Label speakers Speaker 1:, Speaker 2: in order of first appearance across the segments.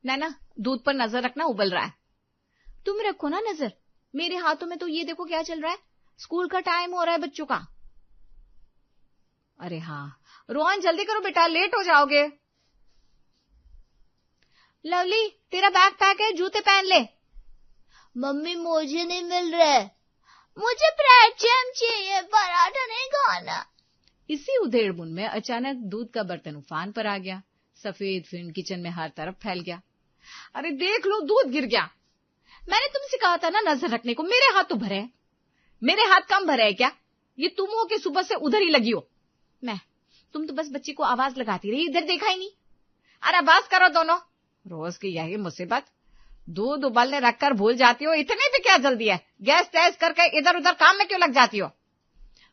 Speaker 1: नैना, दूध पर नजर रखना, उबल रहा है। तुम रखो ना नजर, मेरे हाथों में तो ये देखो क्या चल रहा है, स्कूल का टाइम हो रहा है बच्चों का। अरे हाँ, रोहन जल्दी करो बेटा, लेट हो जाओगे। लवली, तेरा बैग पैक है, जूते पहन ले।
Speaker 2: मम्मी मुझे नहीं मिल रहा है, मुझे ब्रेड जैम चाहिए, पराठा नहीं खाना।
Speaker 1: इसी उधेड़बुन में अचानक दूध का बर्तन उफान पर आ गया। सफेद फिल्म किचन में हर तरफ फैल गया। अरे देख लो, दूध गिर गया। मैंने तुमसे कहा था ना नजर रखने को, मेरे हाथ तो भरे हैं। मेरे हाथ कम भरे है क्या? ये तुम हो कि सुबह से उधर ही लगी हो। तुम तो बस बच्ची को आवाज लगाती रही, इधर देखा ही नहीं। अरे बस करो दोनों, रोज की यही मुसीबत। दूध उबलने रखकर भूल जाती हो, इतने भी क्या जल्दी है? गैस तेज करके इधर उधर काम में क्यों लग जाती हो?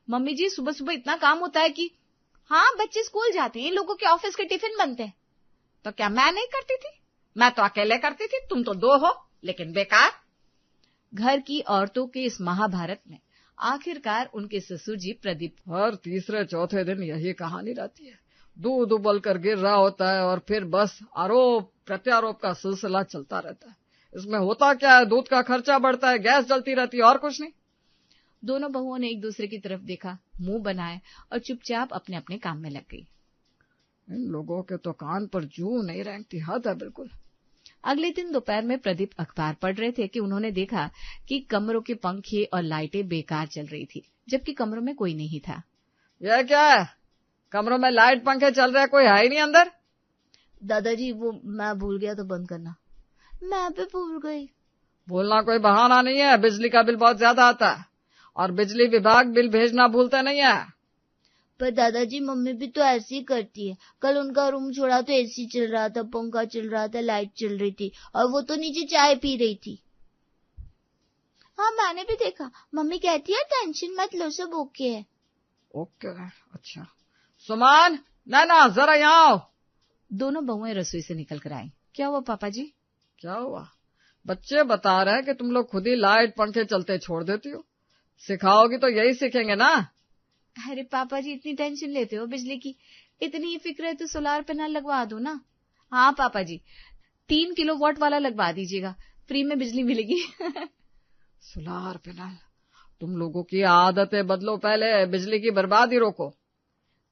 Speaker 1: मम्मी जी, सुबह सुबह इतना काम होता है कि। हाँ, बच्चे स्कूल जाते हैं, लोगों के ऑफिस के टिफिन बनते हैं। तो क्या मैं नहीं करती थी? मैं तो अकेले करती थी, तुम तो दो हो, लेकिन बेकार। घर की औरतों के इस महाभारत में आखिरकार उनके ससुर जी प्रदीप।
Speaker 3: हर तीसरे चौथे दिन यही कहानी रहती है, दूध उबल कर गिर रहा होता है और फिर बस आरोप प्रत्यारोप का सिलसिला चलता रहता है। इसमें होता क्या है, दूध का खर्चा बढ़ता है, गैस जलती रहती है, और कुछ नहीं।
Speaker 1: दोनों बहुओं ने एक दूसरे की तरफ देखा, मुंह बनाए और चुपचाप अपने अपने काम में लग गई।
Speaker 3: इन लोगों के तो कान पर जू नहीं रेंगती, हद है बिल्कुल।
Speaker 1: अगले दिन दोपहर में प्रदीप अखबार पढ़ रहे थे कि उन्होंने देखा कि कमरों के पंखे और लाइटें बेकार चल रही थी, जबकि कमरों में कोई नहीं था।
Speaker 3: यह क्या है? कमरों में लाइट पंखे चल रहे हैं, कोई है ही नहीं अंदर।
Speaker 2: दादाजी, वो मैं भूल गया तो बंद करना। मैं भी भूल गई।
Speaker 3: भूलना कोई बहाना नहीं है, बिजली का बिल बहुत ज्यादा आता है और बिजली विभाग बिल भेजना भूलते नहीं है।
Speaker 2: पर दादाजी, मम्मी भी तो ऐसे ही करती है। कल उनका रूम छोड़ा तो एसी चल रहा था, पंखा चल रहा था, लाइट चल रही थी और वो तो नीचे चाय पी रही थी। हाँ, मैंने भी देखा। मम्मी कहती है टेंशन मत लो, सब ओके है।
Speaker 3: ओके, अच्छा। सुमान, नैना, जरा यहाँ आओ।
Speaker 1: दोनों बहुएं रसोई से निकल कर आई। क्या हुआ पापा जी?
Speaker 3: क्या हुआ? बच्चे बता रहे हैं कि तुम लोग खुद ही लाइट पंखे चलते छोड़ देती हो। सिखाओगी तो यही सीखेंगे ना।
Speaker 1: अरे पापा जी, इतनी टेंशन लेते हो बिजली की? इतनी ही फिक्र है तो सोलार पैनल लगवा दो ना। हाँ पापा जी, 3 किलोवाट वाला लगवा दीजिएगा, फ्री में बिजली मिलेगी।
Speaker 3: Solar panel? तुम लोगों की आदतें बदलो, पहले बिजली की बर्बादी रोको।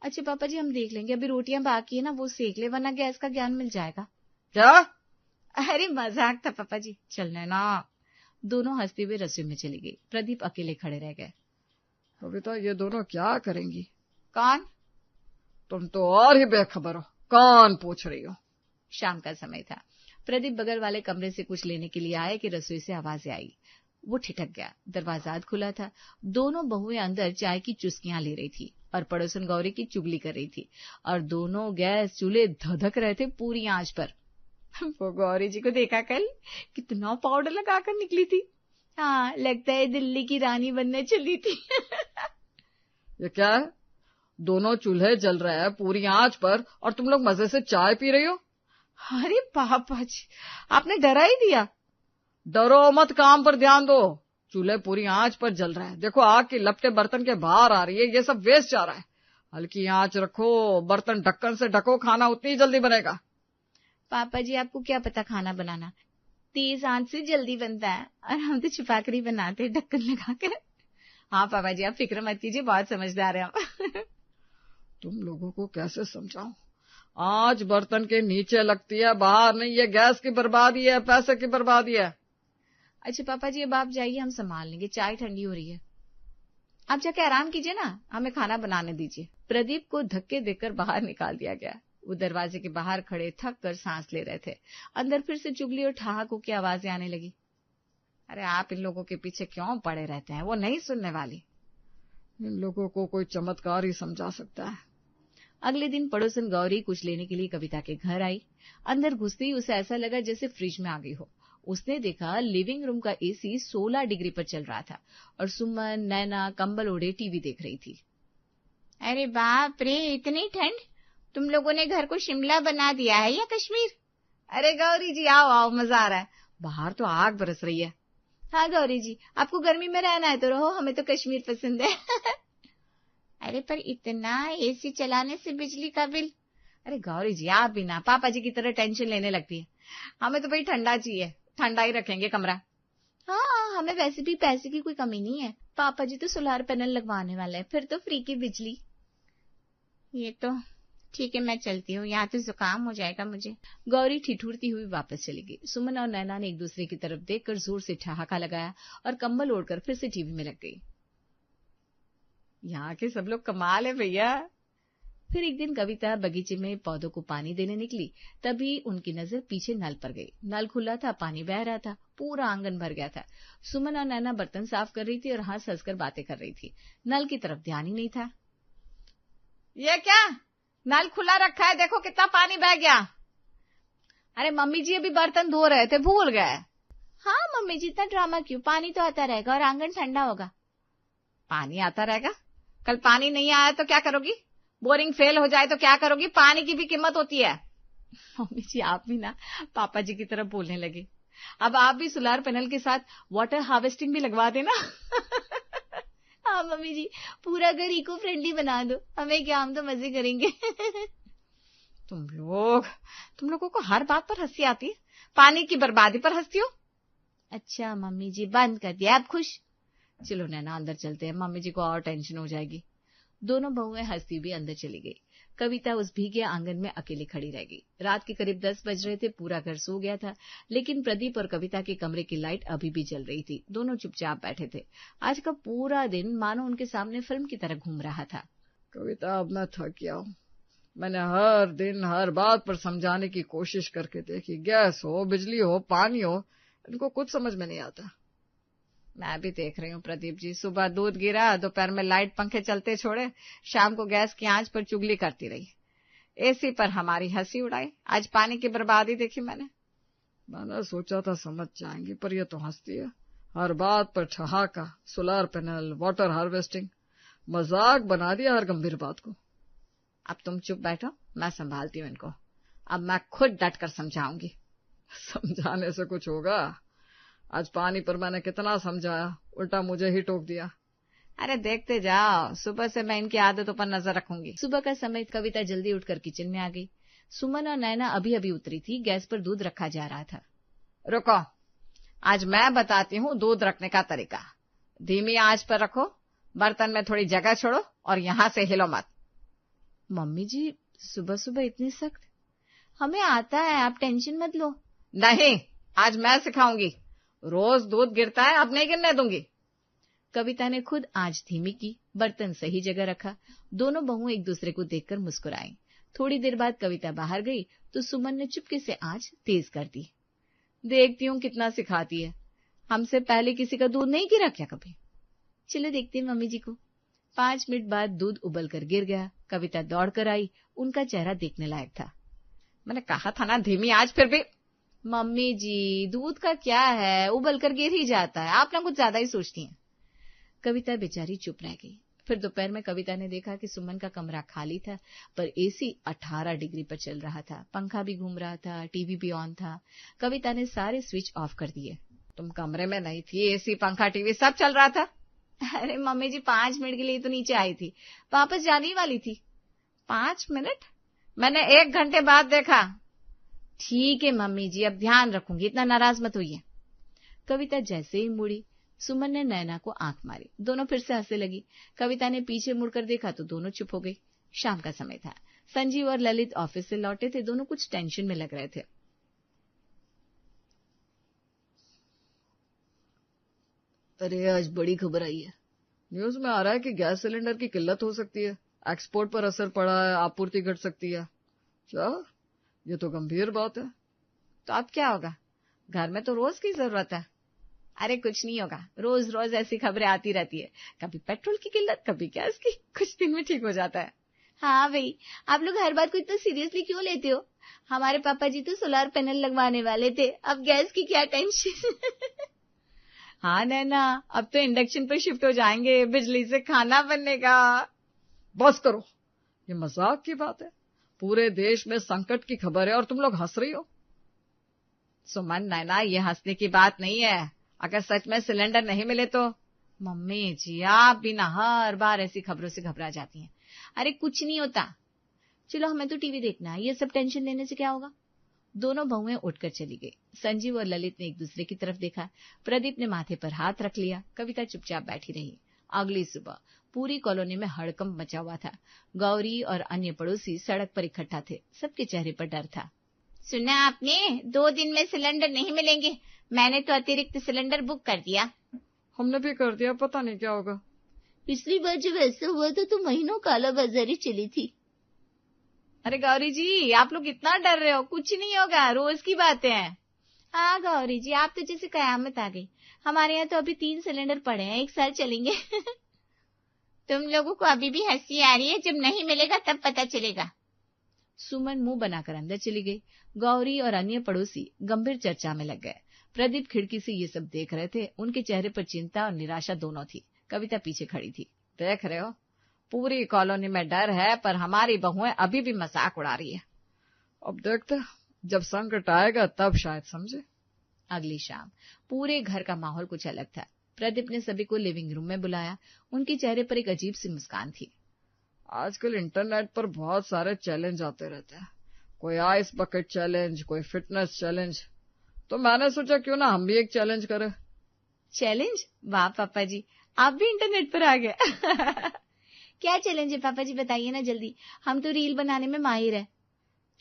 Speaker 1: अच्छा पापा जी, हम देख लेंगे, अभी रोटियां बाकी है ना, वो सेक ले, वरना गैस का ज्ञान मिल जाएगा।
Speaker 3: क्या?
Speaker 1: अरे मजाक था पापा जी, चलने ना। दोनों हंसते हुए रसोई में चली गई। प्रदीप अकेले खड़े रह गए।
Speaker 3: कविता, ये दोनों क्या करेंगी?
Speaker 1: कौन?
Speaker 3: तुम तो और ही बेखबर हो, कौन पूछ रही हो?
Speaker 1: शाम का समय था। प्रदीप बगल वाले कमरे से कुछ लेने के लिए आए कि रसोई से आवाजें आई। वो ठिठक गया। दरवाजा खुला था। दोनों बहुएं अंदर चाय की चुस्कियां ले रही थी और पड़ोसन गौरी की चुगली कर रही थी, और दोनों गैस चूल्हे धधक रहे थे पूरी आंच पर। वो गौरी जी को देखा कल, कितना पाउडर लगाकर निकली थी। हाँ, लगता है दिल्ली की रानी बनने चली थी।
Speaker 3: ये क्या है? दोनों चूल्हे जल रहे हैं पूरी आंच पर और तुम लोग मजे से चाय पी रही हो।
Speaker 1: अरे पापा जी, आपने डरा ही दिया।
Speaker 3: डरो मत, काम पर ध्यान दो। चूल्हे पूरी आंच पर जल रहे हैं, देखो आग की लपटें बर्तन के बाहर आ रही है, ये सब वेस्ट जा रहा है। हल्की आंच रखो, बर्तन ढक्कन से ढको, खाना उतनी जल्दी बनेगा।
Speaker 1: पापा जी, आपको क्या पता खाना बनाना, तेज आंच से जल्दी बनता है, और हम तो छुपाकर ही बनाते हैं, ढक्कन लगाकर। हाँ पापा जी, आप फिक्र मत कीजिए, बहुत समझदार है हम।
Speaker 3: तुम लोगों को कैसे समझाऊं? आंच बर्तन के नीचे लगती है, बाहर नहीं। ये गैस की बर्बादी है, पैसे की बर्बादी है।
Speaker 1: अच्छा पापा जी, अब आप जाइए, हम संभाल लेंगे, चाय ठंडी हो रही है। आप जाके आराम कीजिए ना, हमें खाना बनाने दीजिए। प्रदीप को धक्के देकर बाहर निकाल दिया गया। वो दरवाजे के बाहर खड़े थक कर सांस ले रहे थे। अंदर फिर से चुगली और ठहाकों की आवाजें आने लगी। अरे आप इन लोगों के पीछे क्यों पड़े रहते हैं, वो नहीं सुनने वाली।
Speaker 3: इन लोगों को कोई चमत्कार ही समझा सकता है।
Speaker 1: अगले दिन पड़ोसन गौरी कुछ लेने के लिए कविता के घर आई। अंदर घुसते ही उसे ऐसा लगा जैसे फ्रिज में आ गई हो। उसने देखा लिविंग रूम का एसी 16 डिग्री पर चल रहा था और सुमन, नैना कंबल ओढ़े टीवी देख रही थी। अरे बाप रे, इतनी ठंड! तुम लोगों ने घर को शिमला बना दिया है या कश्मीर? अरे गौरी जी, आओ आओ, मजा आ रहा है। बाहर तो आग बरस रही है। हाँ गौरी जी, आपको गर्मी में रहना है तो रहो, हमें तो कश्मीर पसंद है। अरे पर इतना एसी चलाने से बिजली का बिल। अरे गौरी जी, आप भी ना पापा जी की तरह टेंशन लेने लगती है। हमें तो भाई ठंडा चाहिए, ठंडा ही रखेंगे कमरा।
Speaker 2: हाँ, हमें वैसे भी पैसे की कोई कमी नहीं है। पापा जी तो सोलार पैनल लगवाने वाले हैं, फिर तो फ्री की बिजली।
Speaker 1: ये तो ठीक है, मैं चलती हूँ, यहाँ तो जुकाम हो जाएगा मुझे।
Speaker 2: गौरी ठिठुरती हुई वापस चली गई। सुमन और नैना ने एक दूसरे की तरफ देखकर जोर से ठहाका लगाया और कंबल ओढ़कर फिर से टीवी में लग गई।
Speaker 1: यहाँ के सब लोग कमाल है भैया।
Speaker 2: फिर एक दिन कविता बगीचे में पौधों को पानी देने निकली, तभी उनकी नजर पीछे नल पर गई। नल खुला था, पानी बह रहा था, पूरा आंगन भर गया था। सुमन और नैना बर्तन साफ कर रही थी और हंस हंसकर बातें कर रही थी। नल की तरफ ध्यान ही नहीं था।
Speaker 1: ये क्या, नल खुला रखा है, देखो कितना पानी बह गया। अरे मम्मी जी अभी बर्तन धो रहे थे, भूल गए।
Speaker 2: हाँ मम्मी जी, इतना ड्रामा क्यों, पानी तो आता रहेगा और आंगन ठंडा होगा।
Speaker 1: पानी आता रहेगा? कल पानी नहीं आया तो क्या करोगी? बोरिंग फेल हो जाए तो क्या करोगी? पानी की भी कीमत होती है।
Speaker 2: मम्मी जी आप भी ना पापा जी की तरफ बोलने लगे।
Speaker 1: अब आप भी सोलार पैनल के साथ वाटर हार्वेस्टिंग भी लगवा देना।
Speaker 2: हाँ मम्मी जी, पूरा घर इको फ्रेंडली बना दो, हमें क्या, हम तो मजे करेंगे।
Speaker 1: तुम लोगों को हर बात पर हंसी आती है, पानी की बर्बादी पर हंसती हो।
Speaker 2: अच्छा मम्मी जी, बंद कर दिया, आप खुश?
Speaker 1: चलो नैना अंदर चलते हैं, मम्मी जी को और टेंशन हो जाएगी।
Speaker 2: दोनों बहुएं हंसती हुई अंदर चली गई। कविता उस भीगे आंगन में अकेली खड़ी रह गई। रात के करीब 10 बज रहे थे, पूरा घर सो गया था, लेकिन प्रदीप और कविता के कमरे की लाइट अभी भी जल रही थी। दोनों चुपचाप बैठे थे। आज का पूरा दिन मानो उनके सामने फिल्म की तरह घूम रहा था।
Speaker 3: कविता, अब मैं थक गया हूँ। मैंने हर दिन हर बात पर समझाने की कोशिश करके देखी, गैस हो, बिजली हो, पानी हो, इनको कुछ समझ में नहीं आता।
Speaker 1: मैं भी देख रही हूँ प्रदीप जी, सुबह दूध गिरा, दोपहर में लाइट पंखे चलते छोड़े, शाम को गैस की आंच पर चुगली करती रही, एसी पर हमारी हंसी उड़ाई, आज पानी की बर्बादी देखी
Speaker 3: मैंने सोचा था समझ जाएंगी, पर ये तो हंसती है। हर बात पर ठहाका, सोलार पैनल, वाटर हार्वेस्टिंग, मजाक बना दिया हर गंभीर बात को।
Speaker 1: अब तुम चुप बैठो, मैं संभालती हूँ इनको। अब मैं खुद डट कर समझाऊंगी।
Speaker 3: समझाने से कुछ होगा? आज पानी पर मैंने कितना समझाया, उल्टा मुझे ही टोक दिया।
Speaker 1: अरे देखते जाओ, सुबह से मैं इनकी आदतों पर नजर रखूंगी।
Speaker 2: सुबह का समय कविता जल्दी उठकर किचन में आ गई। सुमन और नैना अभी अभी उतरी थी। गैस पर दूध रखा जा रहा था।
Speaker 1: रुको, आज मैं बताती हूँ दूध रखने का तरीका। धीमी आंच पर रखो, बर्तन में थोड़ी जगह छोड़ो और यहाँ से हिलो मत।
Speaker 2: मम्मी जी सुबह सुबह इतनी सख्त? हमें आता है, आप टेंशन मत लो।
Speaker 1: नहीं, आज मैं सिखाऊंगी। रोज दूध गिरता है, अब नहीं गिरने दूंगी।
Speaker 2: कविता ने खुद आंच धीमी की, बर्तन सही जगह रखा। दोनों बहुएं एक दूसरे को देखकर मुस्कुराई। थोड़ी देर बाद कविता बाहर गई तो सुमन ने चुपके से आंच तेज कर दी। देखती हूँ कितना सिखाती है, हमसे पहले किसी का दूध नहीं गिरा क्या कभी? चलो देखते हैं मम्मी जी को। 5 मिनट बाद दूध उबल कर गिर गया। कविता दौड़ कर आई, उनका चेहरा देखने लायक था।
Speaker 1: मैंने कहा था ना धीमी आंच, फिर भी।
Speaker 2: मम्मी जी दूध का क्या है, उबल कर गिर ही जाता है, आप ना कुछ ज्यादा ही सोचती हैं। कविता बेचारी चुप रह गई। फिर दोपहर में कविता ने देखा कि सुमन का कमरा खाली था, पर एसी 18 डिग्री पर चल रहा था, पंखा भी घूम रहा था, टीवी भी ऑन था। कविता ने सारे स्विच ऑफ कर दिए।
Speaker 1: तुम कमरे में नहीं थी, एसी पंखा टीवी सब चल रहा था।
Speaker 2: अरे मम्मी जी 5 मिनट के लिए तो नीचे आई थी, वापस जाने ही वाली थी।
Speaker 1: 5 मिनट? मैंने 1 घंटे बाद देखा।
Speaker 2: ठीक है मम्मी जी, अब ध्यान रखूंगी, इतना नाराज मत होइए। कविता जैसे ही मुड़ी, सुमन ने नैना को आंख मारी। दोनों फिर से हंसने लगी। कविता ने पीछे मुड़कर देखा तो दोनों चुप हो गई। शाम का समय था। संजीव और ललित ऑफिस से लौटे थे। दोनों कुछ टेंशन में लग रहे थे।
Speaker 3: अरे आज बड़ी खबर आई है। न्यूज में आ रहा है कि गैस सिलेंडर की किल्लत हो सकती है, एक्सपोर्ट पर असर पड़ा है, आपूर्ति घट सकती है। क्या? ये तो गंभीर बात है।
Speaker 1: तो अब क्या होगा? घर में तो रोज की जरूरत है। अरे कुछ नहीं होगा, रोज रोज ऐसी खबरें आती रहती है, कभी पेट्रोल की किल्लत, कभी गैस की, कुछ दिन में ठीक हो जाता है।
Speaker 2: हाँ भाई, आप लोग हर बात को इतना सीरियसली क्यों लेते हो? हमारे पापा जी तो सोलार पैनल लगवाने वाले थे, अब गैस की क्या टेंशन।
Speaker 1: हाँ नैना, अब तो इंडक्शन पर शिफ्ट हो जाएंगे, बिजली से खाना बनेगा।
Speaker 3: बस करो, ये मजाक की बात है। पूरे देश में संकट की खबर है और तुम लोग हंस रही हो।
Speaker 1: सुमन नैना, ये हंसने की बात नहीं है। अगर सच में सिलेंडर नहीं मिले तो। मम्मी जी आप भी ना हर बार ऐसी खबरों से घबरा जाती हैं।
Speaker 2: अरे कुछ नहीं होता, चलो हमें तो टीवी देखना है, ये सब टेंशन लेने से क्या होगा?
Speaker 1: दोनों बहुएं उठकर चली गई। संजीव और ललित ने एक दूसरे की तरफ देखा। प्रदीप ने माथे पर हाथ रख लिया। कविता चुपचाप बैठी रही। अगली सुबह पूरी कॉलोनी में हड़कंप मचा हुआ था। गौरी और अन्य पड़ोसी सड़क पर इकट्ठा थे। सबके चेहरे पर डर था।
Speaker 2: सुना आपने, 2 दिन में सिलेंडर नहीं मिलेंगे। मैंने तो अतिरिक्त सिलेंडर बुक कर दिया।
Speaker 3: हमने भी कर दिया, पता नहीं क्या होगा।
Speaker 2: पिछली बार जब ऐसा हुआ था तो महीनों कालाबाजारी चली थी।
Speaker 1: अरे गौरी जी, आप लोग इतना डर रहे हो, कुछ नहीं होगा, रोज की बातें हैं।
Speaker 2: हाँ गौरी जी, आप तो जैसे कयामत आ गई। हमारे यहाँ तो अभी 3 सिलेंडर पड़े हैं, 1 साल चलेंगे। तुम लोगों को अभी भी हंसी आ रही है, जब नहीं मिलेगा तब पता चलेगा।
Speaker 1: सुमन मुंह बनाकर अंदर चली गई। गौरी और अन्य पड़ोसी गंभीर चर्चा में लग गए। प्रदीप खिड़की से ये सब देख रहे थे। उनके चेहरे पर चिंता और निराशा दोनों थी। कविता पीछे खड़ी थी। देख रहे हो, पूरी कॉलोनी में डर है, पर हमारी बहुएं अभी भी मजाक उड़ा रही है।
Speaker 3: अब देखते, जब संकट आएगा तब शायद समझे।
Speaker 1: अगली शाम पूरे घर का माहौल कुछ अलग था। प्रदीप ने सभी को लिविंग रूम में बुलाया। उनके चेहरे पर एक अजीब सी मुस्कान थी।
Speaker 3: आजकल इंटरनेट पर बहुत सारे चैलेंज आते रहते हैं। कोई आइस बकेट चैलेंज, कोई फिटनेस चैलेंज। तो मैंने सोचा क्यों ना हम भी एक चैलेंज करें।
Speaker 1: चैलेंज? वाह पापा जी, आप भी इंटरनेट पर आ गए।
Speaker 2: क्या चैलेंज है पापा जी, बताइए ना जल्दी। हम तो रील बनाने में माहिर है।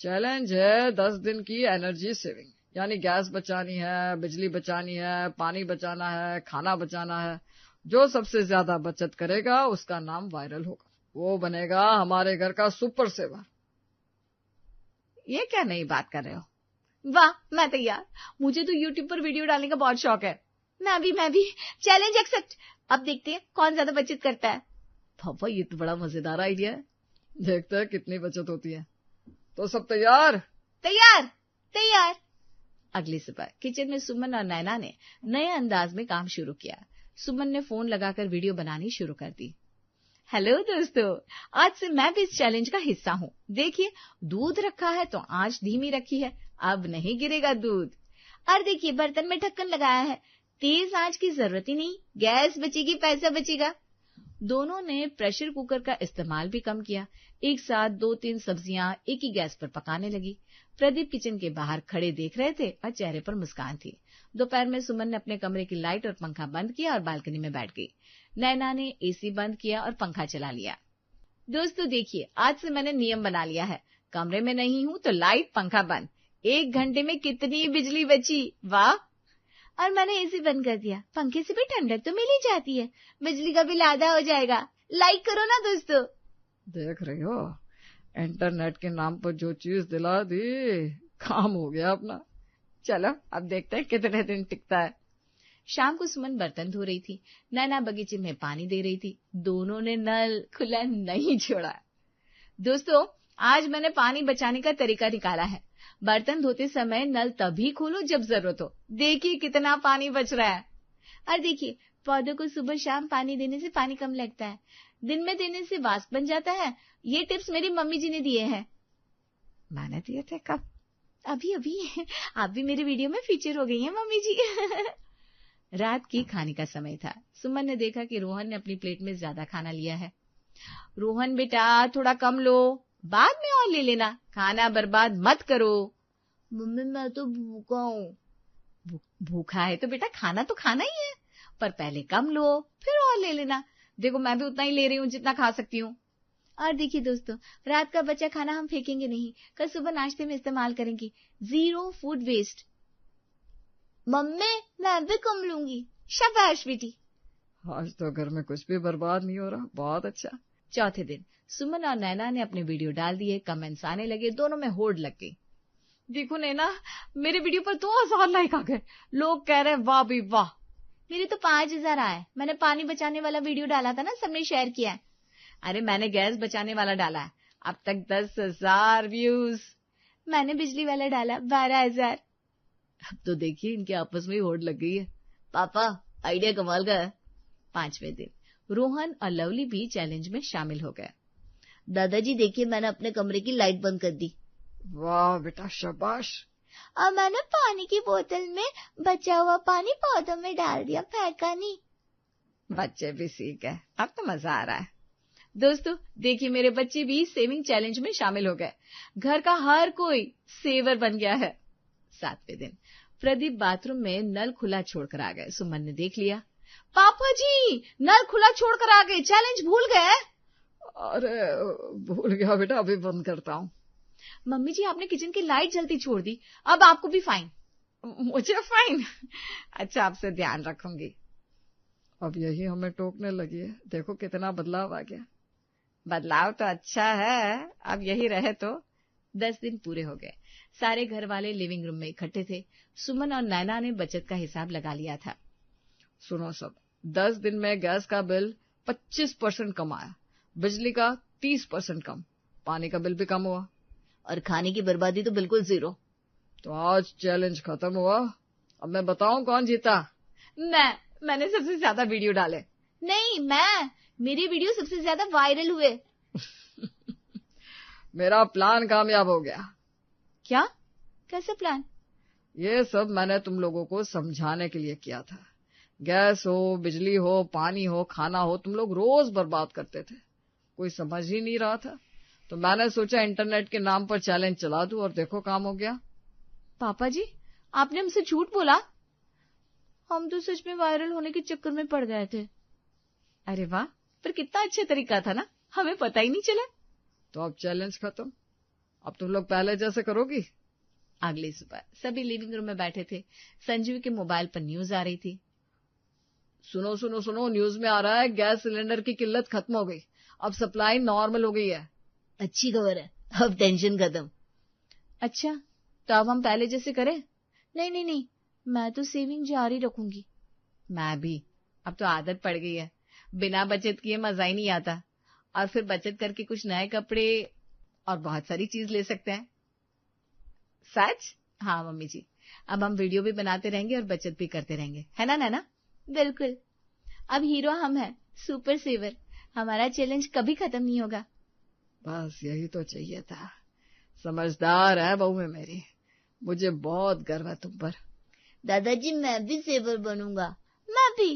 Speaker 3: चैलेंज है 10 दिन की एनर्जी सेविंग, यानी गैस बचानी है, बिजली बचानी है, पानी बचाना है, खाना बचाना है। जो सबसे ज्यादा बचत करेगा उसका नाम वायरल होगा। वो बनेगा हमारे घर का सुपर सेवर।
Speaker 1: ये क्या नई बात कर रहे हो? वाह, मैं तैयार। मुझे तो यूट्यूब पर वीडियो डालने का बहुत शौक है।
Speaker 2: मैं भी। Challenge accept. अब देखते हैं कौन ज्यादा बचत करता है।
Speaker 1: पापा, ये तो बड़ा मजेदार आइडिया है।
Speaker 3: देखते हैं कितनी बचत होती है। तो सब तैयार?
Speaker 2: तैयार।
Speaker 1: अगली सुबह किचन में सुमन और नैना ने नए अंदाज में काम शुरू किया। सुमन ने फोन लगाकर वीडियो बनानी शुरू कर दी। हेलो दोस्तों, आज से मैं भी इस चैलेंज का हिस्सा हूँ। देखिए, दूध रखा है तो आंच धीमी रखी है, अब नहीं गिरेगा दूध।
Speaker 2: और देखिए, बर्तन में ढक्कन लगाया है, तेज आंच की जरूरत ही नहीं। गैस बचेगी, पैसा बचेगा।
Speaker 1: दोनों ने प्रेशर कुकर का इस्तेमाल भी कम किया। एक साथ 2-3 सब्जियां एक ही गैस पर पकाने लगी। प्रदीप किचन के बाहर खड़े देख रहे थे और चेहरे पर मुस्कान थी। दोपहर में सुमन ने अपने कमरे की लाइट और पंखा बंद किया और बालकनी में बैठ गई। नैना ने एसी बंद किया और पंखा चला लिया। दोस्तों देखिए, आज से मैंने नियम बना लिया है, कमरे में नहीं हूं तो लाइट पंखा बंद। 1 घंटे में कितनी बिजली बची, वाह।
Speaker 2: और मैंने एसी बंद कर दिया, पंखे से भी ठंडक तो मिल ही जाती है, बिजली का बिल आधा हो जाएगा। लाइक करो ना दोस्तों।
Speaker 3: देख रही हो, इंटरनेट के नाम पर जो चीज दिला दी, काम हो गया अपना।
Speaker 1: चलो अब देखते हैं कितने दिन टिकता है। शाम को सुमन बर्तन धो रही थी, नैना बगीचे में पानी दे रही थी। दोनों ने नल खुला नहीं छोड़ा। दोस्तों, आज मैंने पानी बचाने का तरीका निकाला है। बर्तन धोते समय नल तभी खोलो जब जरूरत हो। देखिए कितना पानी बच रहा है।
Speaker 2: और देखिए, पौधों को सुबह शाम पानी देने से पानी कम लगता है, दिन में देने से वाष्प बन जाता है। ये टिप्स मेरी मम्मी जी ने दिए हैं।
Speaker 1: मैंने दिए थे कब?
Speaker 2: अभी। आप भी मेरे वीडियो में फीचर हो गई हैं मम्मी जी।
Speaker 1: रात की खाने का समय था। सुमन ने देखा कि रोहन ने अपनी प्लेट में ज्यादा खाना लिया है। रोहन बेटा, थोड़ा कम लो, बाद में और ले लेना, खाना बर्बाद मत करो।
Speaker 2: मम्मी, मैं तो भूखा हूँ।
Speaker 1: भूखा है तो बेटा खाना तो खाना ही है, पर पहले कम लो फिर और ले लेना। देखो, मैं भी उतना ही ले रही हूँ जितना खा सकती हूँ।
Speaker 2: और देखिए दोस्तों, रात का बचा खाना हम फेंकेंगे नहीं, कल सुबह नाश्ते में इस्तेमाल करेंगे। 0 फूड वेस्ट। मम्मी, मैं भी कम लूंगी।
Speaker 1: शाबाश बेटी।
Speaker 3: आज तो घर में कुछ भी बर्बाद नहीं हो रहा, बहुत अच्छा।
Speaker 1: चौथे दिन सुमन और नैना ने अपने वीडियो डाल दिए। कमेंट्स आने लगे, दोनों में होड़ लग गई। देखो नैना, मेरे वीडियो पर 2000 लाइक आ गए। लोग कह रहे हैं वाह भी वाह।
Speaker 2: मेरे तो 5000 आए। मैंने पानी बचाने वाला वीडियो डाला था ना, सबने शेयर किया है।
Speaker 1: अरे मैंने गैस बचाने वाला डाला है, अब तक 10,000 व्यूज।
Speaker 2: मैंने बिजली वाला डाला 12,000।
Speaker 1: अब तो देखिए इनके आपस में होड़ लग गई है। पापा, आइडिया कमाल का है। 5वें दिन रोहन और लवली भी चैलेंज में शामिल हो गए।
Speaker 2: दादाजी देखिए, मैंने अपने कमरे की लाइट बंद कर दी।
Speaker 3: वाह बेटा, शाबाश।
Speaker 2: और मैंने पानी की बोतल में बचा हुआ पानी पौधों में डाल दिया, फेंका नहीं।
Speaker 1: बच्चे भी सीख गए, अब तो मजा आ रहा है। दोस्तों देखिए, मेरे बच्चे भी सेविंग चैलेंज में शामिल हो गए। घर का हर कोई सेवर बन गया है। 7वें दिन प्रदीप बाथरूम में नल खुला छोड़कर आ गए। सुमन ने देख लिया। पापा जी, नल खुला छोड़कर आ गए, चैलेंज भूल गए?
Speaker 3: अरे भूल गया बेटा, अभी बंद करता हूँ।
Speaker 1: मम्मी जी, आपने किचन की लाइट जलती छोड़ दी, अब आपको भी फाइन। मुझे फाइन? अच्छा, आपसे ध्यान रखूंगी।
Speaker 3: अब यही हमें टोकने लगी है। देखो कितना बदलाव आ गया।
Speaker 1: बदलाव तो अच्छा है, अब यही रहे तो। 10 दिन पूरे हो गए। सारे घर वाले लिविंग रूम में इकट्ठे थे। सुमन और नैना ने बचत का हिसाब लगा लिया था।
Speaker 3: सुनो सब, 10 दिन में गैस का बिल 25% कम आया, बिजली का 30% कम, पानी का बिल भी कम हुआ,
Speaker 2: और खाने की बर्बादी तो बिल्कुल 0।
Speaker 3: तो आज चैलेंज खत्म हुआ। अब मैं बताऊं कौन जीता?
Speaker 1: मैंने सबसे ज्यादा वीडियो डाले।
Speaker 2: नहीं, मेरे वीडियो सबसे ज्यादा वायरल हुए।
Speaker 3: मेरा प्लान कामयाब हो गया।
Speaker 2: क्या? कैसे प्लान?
Speaker 3: ये सब मैंने तुम लोगों को समझाने के लिए किया था। गैस हो, बिजली हो, पानी हो, खाना हो, तुम लोग रोज बर्बाद करते थे, कोई समझ ही नहीं रहा था। तो मैंने सोचा इंटरनेट के नाम पर चैलेंज चला दूं, और देखो काम हो गया।
Speaker 1: पापा जी, आपने हमसे झूठ बोला। हम तो सच में वायरल होने के चक्कर में पड़ गए थे। अरे वाह, पर कितना अच्छा तरीका था ना, हमें पता ही नहीं चला।
Speaker 3: तो अब चैलेंज खत्म। अब तुम लोग पहले जैसे करोगी।
Speaker 1: अगली सुबह सभी लिविंग रूम में बैठे थे। संजीव के मोबाइल पर न्यूज आ रही थी।
Speaker 3: सुनो सुनो सुनो, न्यूज में आ रहा है गैस सिलेंडर की किल्लत खत्म हो गई, अब सप्लाई नॉर्मल हो गई है।
Speaker 2: अच्छी खबर है, अब टेंशन खत्म।
Speaker 1: अच्छा, तो अब हम पहले जैसे करें?
Speaker 2: नहीं, मैं तो सेविंग जारी रखूंगी।
Speaker 1: मैं भी। अब तो आदत पड़ गई है, बिना बचत किए मजा ही नहीं आता। और फिर बचत करके कुछ नए कपड़े और बहुत सारी चीज ले सकते हैं। सच? हाँ मम्मी जी, अब हम वीडियो भी बनाते रहेंगे और बचत भी करते रहेंगे, है ना नैना?
Speaker 2: बिल्कुल। अब हीरो हम हैं, सुपर सेवर। हमारा चैलेंज कभी खत्म नहीं होगा।
Speaker 3: बस यही तो चाहिए था। समझदार है बहू में मेरी, मुझे बहुत गर्व है तुम पर।
Speaker 2: दादाजी, मैं भी सेवर बनूंगा। मैं भी।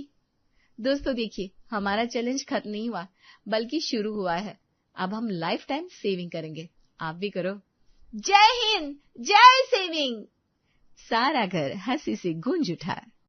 Speaker 1: दोस्तों देखिए, हमारा चैलेंज खत्म नहीं हुआ, बल्कि शुरू हुआ है। अब हम लाइफ टाइम सेविंग करेंगे। आप भी करो।
Speaker 2: जय हिंद, जय सेविंग।
Speaker 1: सारा घर हंसी से गूंज उठा।